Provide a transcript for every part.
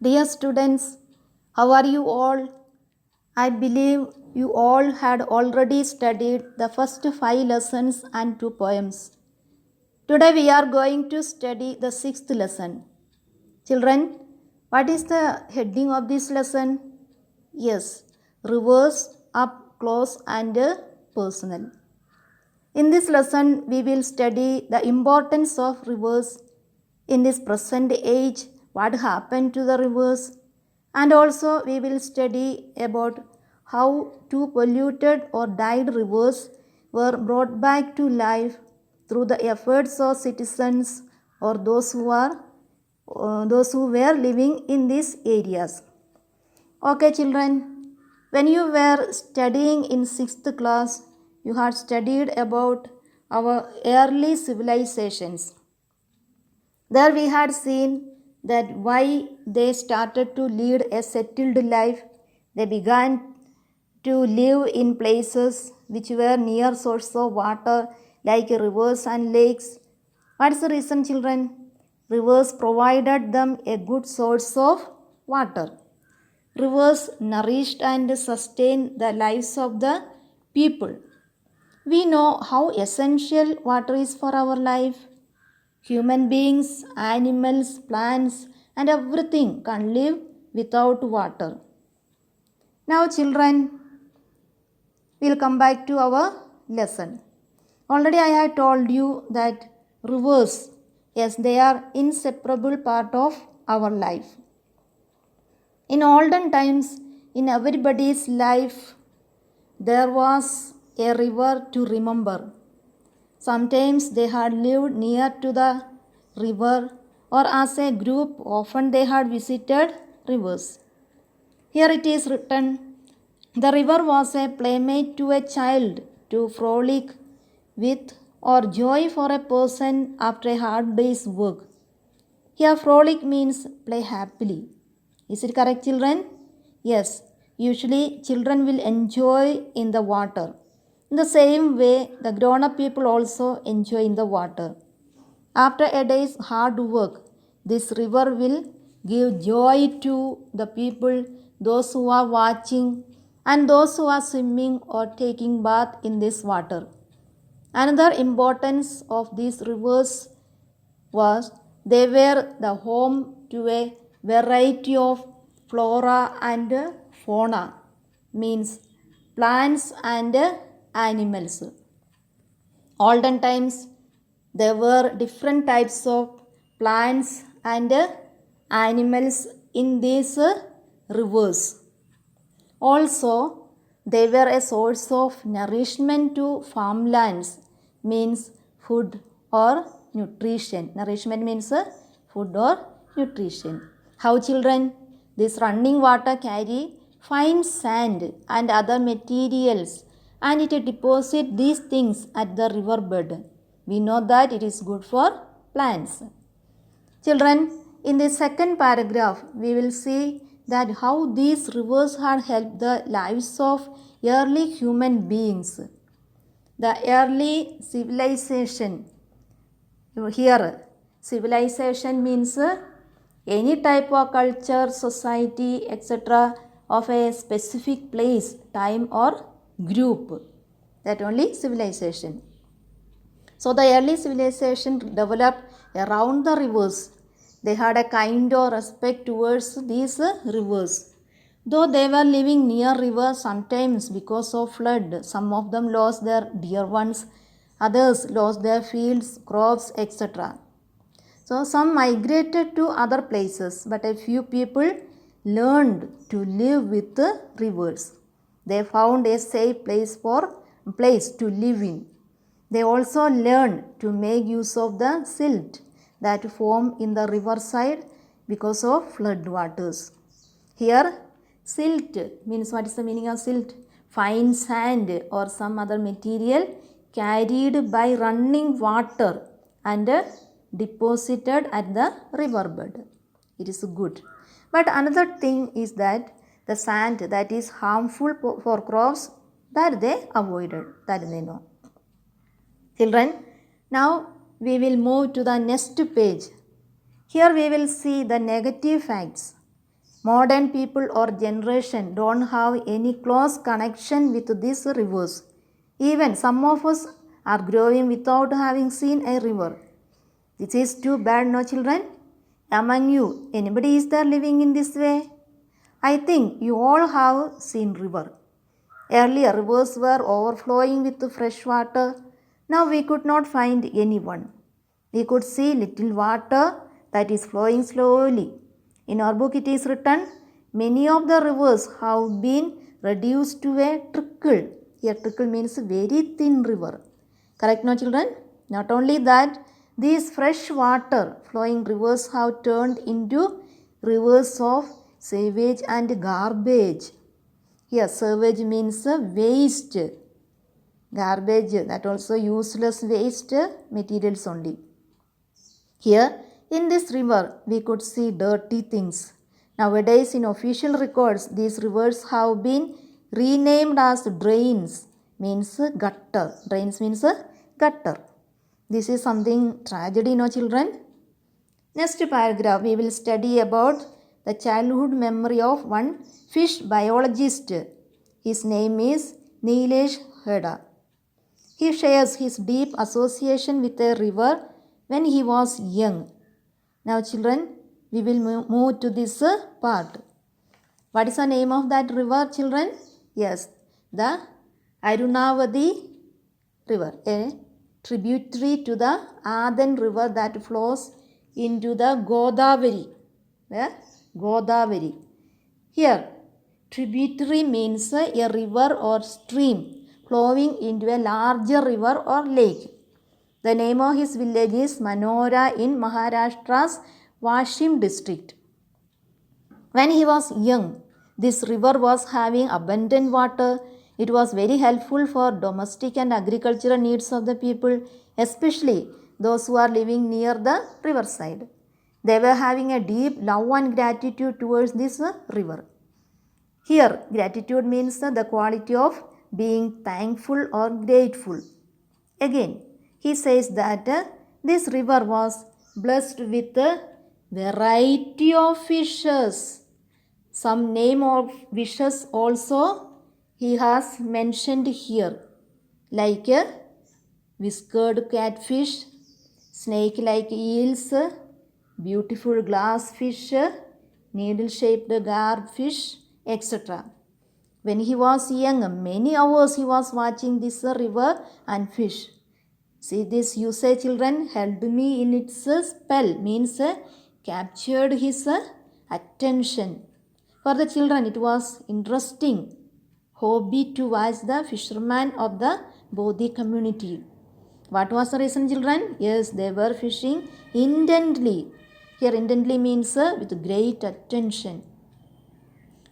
Dear students, how are you all? I believe you all had already studied the first 5 lessons and 2 poems. Today we are going to study the sixth lesson. Children, what is the heading of this lesson? Yes, rivers up close and personal. In this lesson, we will study the importance of rivers in this present age, what happened to the rivers, and also we will study about how two polluted or died rivers were brought back to life through the efforts of citizens or those who were living in these areas. Okay, children, when you were studying in sixth class, you had studied about our early civilizations. There we had seen that why they started to lead a settled life. They began to live in places which were near sources of water like rivers and lakes. What's the reason, children? Rivers provided them a good source of water. Rivers nourished and sustained the lives of the people. We know how essential water is for our life. Human beings, animals, plants, and everything can live without water. Now, children, we'll come back to our lesson. Already I have told you that rivers, yes, they are inseparable part of our life. In olden times, in everybody's life, there was a river to remember. Sometimes they had lived near to the river, or as a group, often they had visited rivers. Here it is written, the river was a playmate to a child to frolic with or joy for a person after a hard day's work. Here frolic means play happily. Is it correct, children? Yes, usually children will enjoy in the water. In the same way, the grown up people also enjoy in the water. After a day's hard work, this river will give joy to the people, those who are watching, and those who are swimming or taking bath in this water. Another importance of these rivers was they were the home to a variety of flora and fauna, means plants and animals. Olden times there were different types of plants and animals in these rivers. Also, they were a source of nourishment to farmlands, means food or nutrition. Nourishment means food or nutrition. How, children? This running water carry fine sand and other materials, and it deposit these things at the riverbed. We know that it is good for plants. Children, in the second paragraph, we will see that how these rivers had helped the lives of early human beings. The early civilization, here civilization means any type of culture, society, etc. of a specific place, time or group. That only civilization. So the early civilization developed around the rivers. They had a kind of respect towards these rivers. Though they were living near rivers, sometimes because of flood, some of them lost their dear ones, others lost their fields, crops, etc. So some migrated to other places, but a few people learned to live with the rivers. They found a safe place to live in. They also learned to make use of the silt that form in the riverside because of flood waters. Here, silt means, what is the meaning of silt? Fine sand or some other material carried by running water and deposited at the riverbed. It is good. But another thing is that the sand that is harmful for crops, that they avoided, that they know. Children, now we will move to the next page. Here we will see the negative facts. Modern people or generation don't have any close connection with these rivers. Even some of us are growing without having seen a river. This is too bad, no children? Among you, anybody is there living in this way? I think you all have seen river. Earlier rivers were overflowing with fresh water. Now we could not find anyone. We could see little water that is flowing slowly. In our book it is written, many of the rivers have been reduced to a trickle. Here trickle means very thin river. Correct, no children? Not only that, these fresh water flowing rivers have turned into rivers of sewage and garbage. Here sewage means waste. Garbage, that also useless waste materials only. Here in this river we could see dirty things. Nowadays in official records these rivers have been renamed as drains, means gutter. Drains means gutter. This is something tragedy, no children? Next paragraph we will study about the childhood memory of one fish biologist. His name is Nilesh Heda. He shares his deep association with a river when he was young. Now children, we will move to this part. What is the name of that river, children? Yes, the Arunavati river, a tributary to the Adan river that flows into the Godavari. Godavari. Here, tributary means a river or stream flowing into a larger river or lake. The name of his village is Manora in Maharashtra's Washim district. When he was young, this river was having abundant water. It was very helpful for domestic and agricultural needs of the people, especially those who are living near the riverside. They were having a deep love and gratitude towards this river. Here, gratitude means the quality of being thankful or grateful. Again, he says that this river was blessed with a variety of fishes. Some name of fishes also he has mentioned here, like whiskered catfish, snake-like eels, beautiful glass fish, needle-shaped garfish, etc. When he was young, many hours he was watching this river and fish. See, this you say, children, held me in its spell, means captured his attention. For the children, it was interesting hobby to watch the fishermen of the Bodhi community. What was the reason, children? Yes, they were fishing intently. Here, intently means with great attention.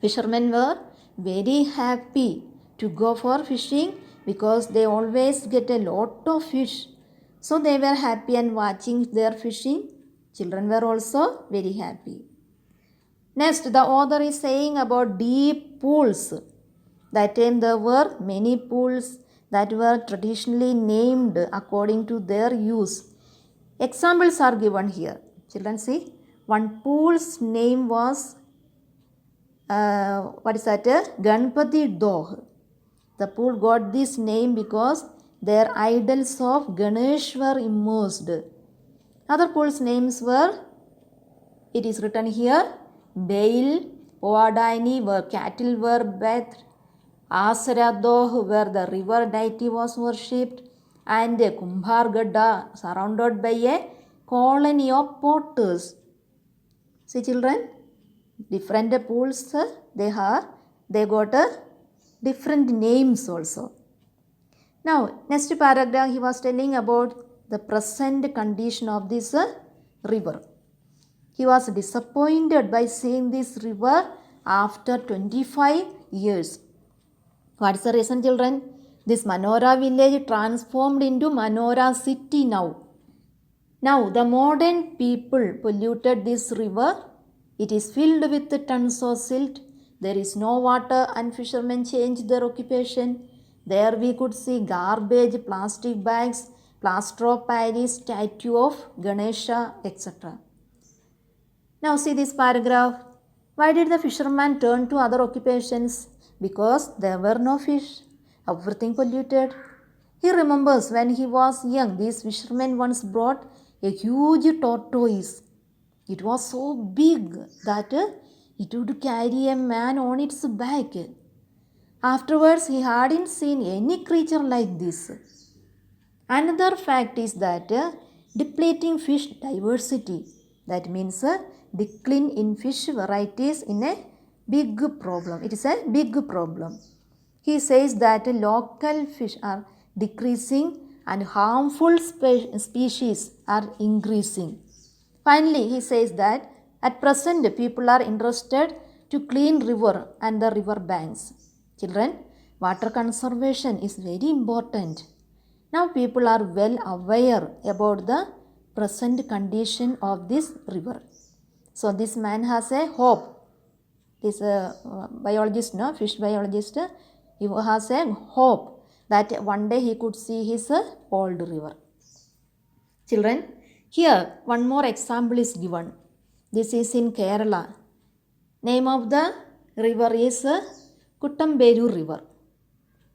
Fishermen were very happy to go for fishing because they always get a lot of fish. So they were happy and watching their fishing. Children were also very happy. Next, the author is saying about deep pools. That time there were many pools that were traditionally named according to their use. Examples are given here. Children see, one pool's name was Ganpati Doh. The pool got this name because their idols of Ganesh were immersed. Other pools' names were, it is written here, Bail, Ovadaini, where cattle were bathed, Asaradoh, where the river deity was worshipped, and Kumbhargada, surrounded by a colony of potters. See children, different pools they got different names also. Now, next paragraph he was telling about the present condition of this river. He was disappointed by seeing this river after 25 years. What is the reason, children? This Manora village transformed into Manora city now. Now, the modern people polluted this river. It is filled with tons of silt. There is no water and fishermen changed their occupation. There we could see garbage, plastic bags, plaster of Paris, statue of Ganesha, etc. Now see this paragraph. Why did the fisherman turn to other occupations? Because there were no fish, everything polluted. He remembers when he was young, these fishermen once brought a huge tortoise. It was so big that it would carry a man on its back. Afterwards, he hadn't seen any creature like this. Another fact is that depleting fish diversity, that means decline in fish varieties in a big problem. It is a big problem. He says that local fish are decreasing and harmful species are increasing. Finally, he says that at present people are interested to clean river and the river banks. Children, water conservation is very important. Now people are well aware about the present condition of this river. So this man has a hope. This biologist, no, fish biologist, he has a hope that one day he could see his old river. Children, here one more example is given. This is in Kerala. Name of the river is Kuttamberu river.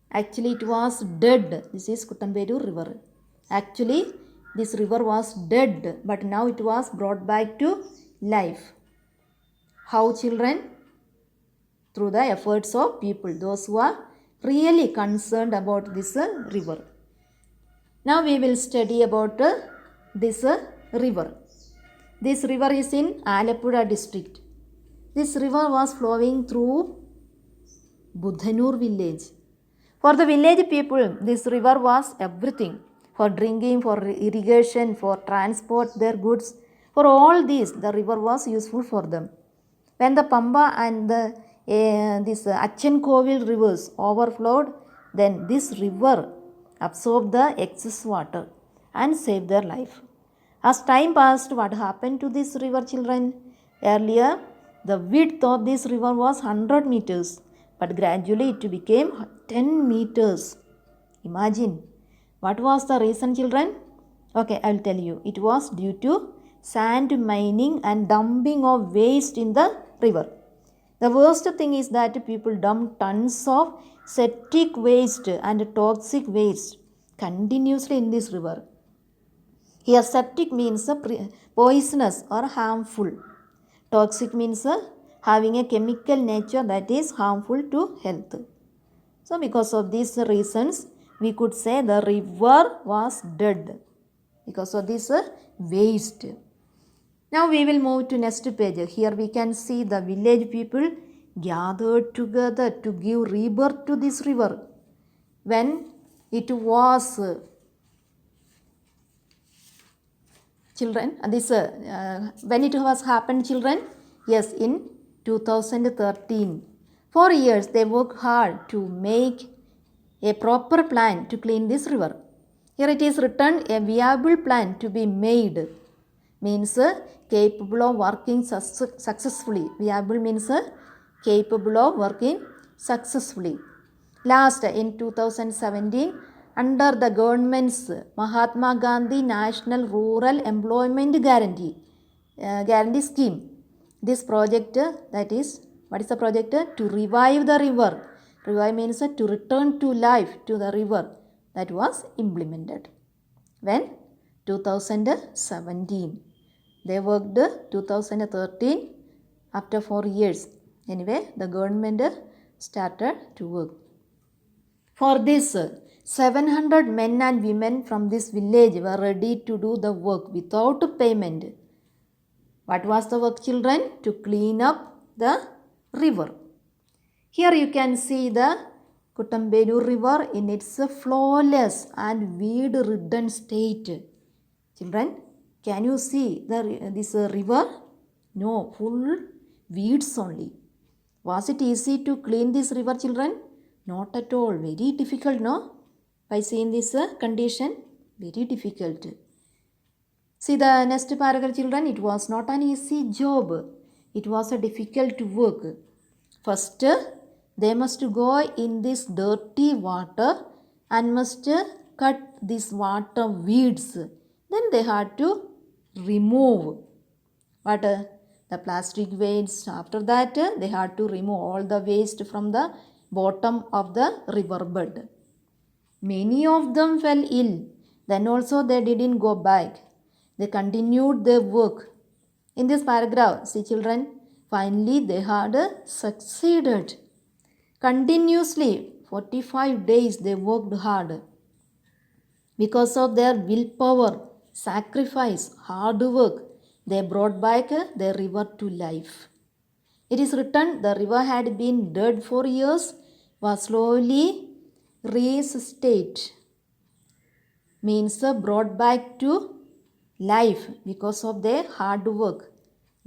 Actually it was dead. This is Kuttamberu river. Actually this river was dead, but now it was brought back to life. How, children? Through the efforts of people, those who are really concerned about this river. Now we will study about this river. This river is in Alappuzha district. This river was flowing through Budhanur village. For the village people, this river was everything. For drinking, for irrigation, for transport their goods. For all these, the river was useful for them. When the Pamba and this Achenkovil rivers overflowed, then this river absorbed the excess water and saved their life. As time passed, what happened to this river, children? Earlier, the width of this river was 100 meters, but gradually it became 10 meters. Imagine. What was the reason, children? Okay, I will tell you. It was due to sand mining and dumping of waste in the river. The worst thing is that people dump tons of septic waste and toxic waste continuously in this river. Here septic means poisonous or harmful. Toxic means having a chemical nature that is harmful to health. So because of these reasons, we could say the river was dead because of this waste. Now we will move to next page. Here we can see the village people gathered together to give rebirth to this river. When it was children, when it was happened, children? Yes, in 2013. For years they worked hard to make a proper plan to clean this river. Here it is written, a viable plan to be made. Means capable of working successfully. Viable means capable of working successfully. Last, in 2017, under the government's Mahatma Gandhi National Rural Employment Guarantee Scheme, this project, that is, what is the project? To revive the river. Revive means to return to life to the river, that was implemented. When? 2017. They worked 2013 after 4 years. Anyway, the government started to work. For this, 700 men and women from this village were ready to do the work without payment. What was the work, children? To clean up the river. Here you can see the Kuttamberu river in its flawless and weed-ridden state. Children, can you see this river? No, full weeds only. Was it easy to clean this river, children? Not at all. Very difficult, no? By seeing this condition, very difficult. See the next paragraph, children. It was not an easy job. It was a difficult work. First, they must go in this dirty water and must cut these water weeds. Then they had to remove what the the plastic waste. After that, they had to remove all the waste from the bottom of the riverbed. Many of them fell ill. Then also they didn't go back. They continued their work. In this paragraph, see children, finally they had succeeded. Continuously, 45 days they worked hard. Because of their willpower, sacrifice, hard work, they brought back their river to life. It is written the river had been dead for years, was slowly resuscitated, means brought back to life because of their hard work.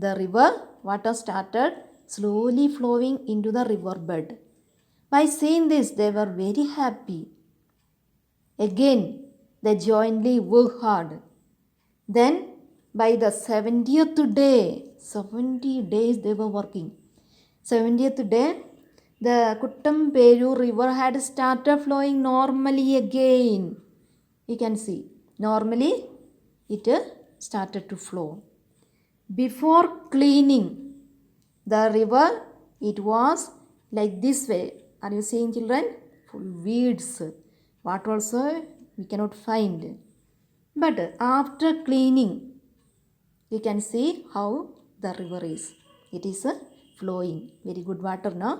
The river water started slowly flowing into the riverbed. By seeing this, they were very happy. Again, they jointly worked hard. Then, by the 70th day, 70 days they were working. 70th day, the Kuttamperu river had started flowing normally again. You can see, normally it started to flow. Before cleaning the river, it was like this way. Are you seeing, children? Full weeds. Water also we cannot find. But after cleaning, you can see how the river is. It is flowing. Very good water now.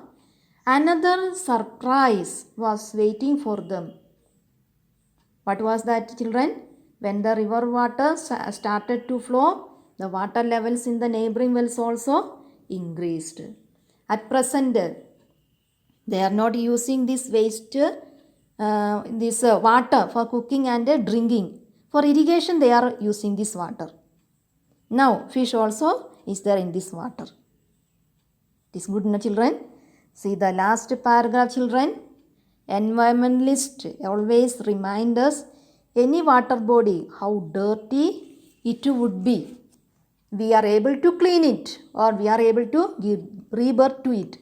Another surprise was waiting for them. What was that, children? When the river water started to flow, the water levels in the neighboring wells also increased. At present, they are not using this waste, water for cooking and drinking. For irrigation, they are using this water. Now, fish also is there in this water. It is good, no, children? See the last paragraph, children. Environmentalists always remind us any water body how dirty it would be. We are able to clean it or we are able to give rebirth to it.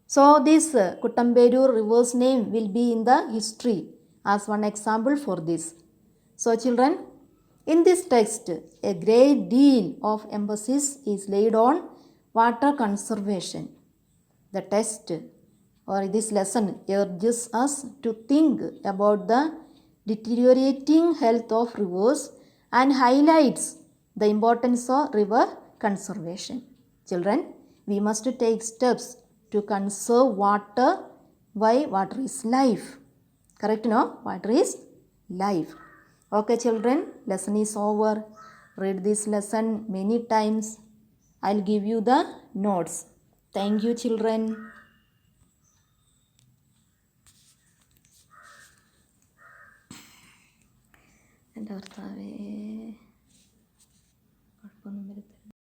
So this Kuttamperu river's name will be in the history as one example for this. So children, in this text, a great deal of emphasis is laid on water conservation. The text or this lesson urges us to think about the deteriorating health of rivers and highlights the importance of river conservation. Children, we must take steps to conserve water. Why? Water is life. Correct, no? Water is life. Okay, children, lesson is over. Read this lesson many times. I'll give you the notes. Thank you, children. എൻ്റെ ഭർത്താവേ കുഴപ്പമൊന്നും വരുത്തില്ല.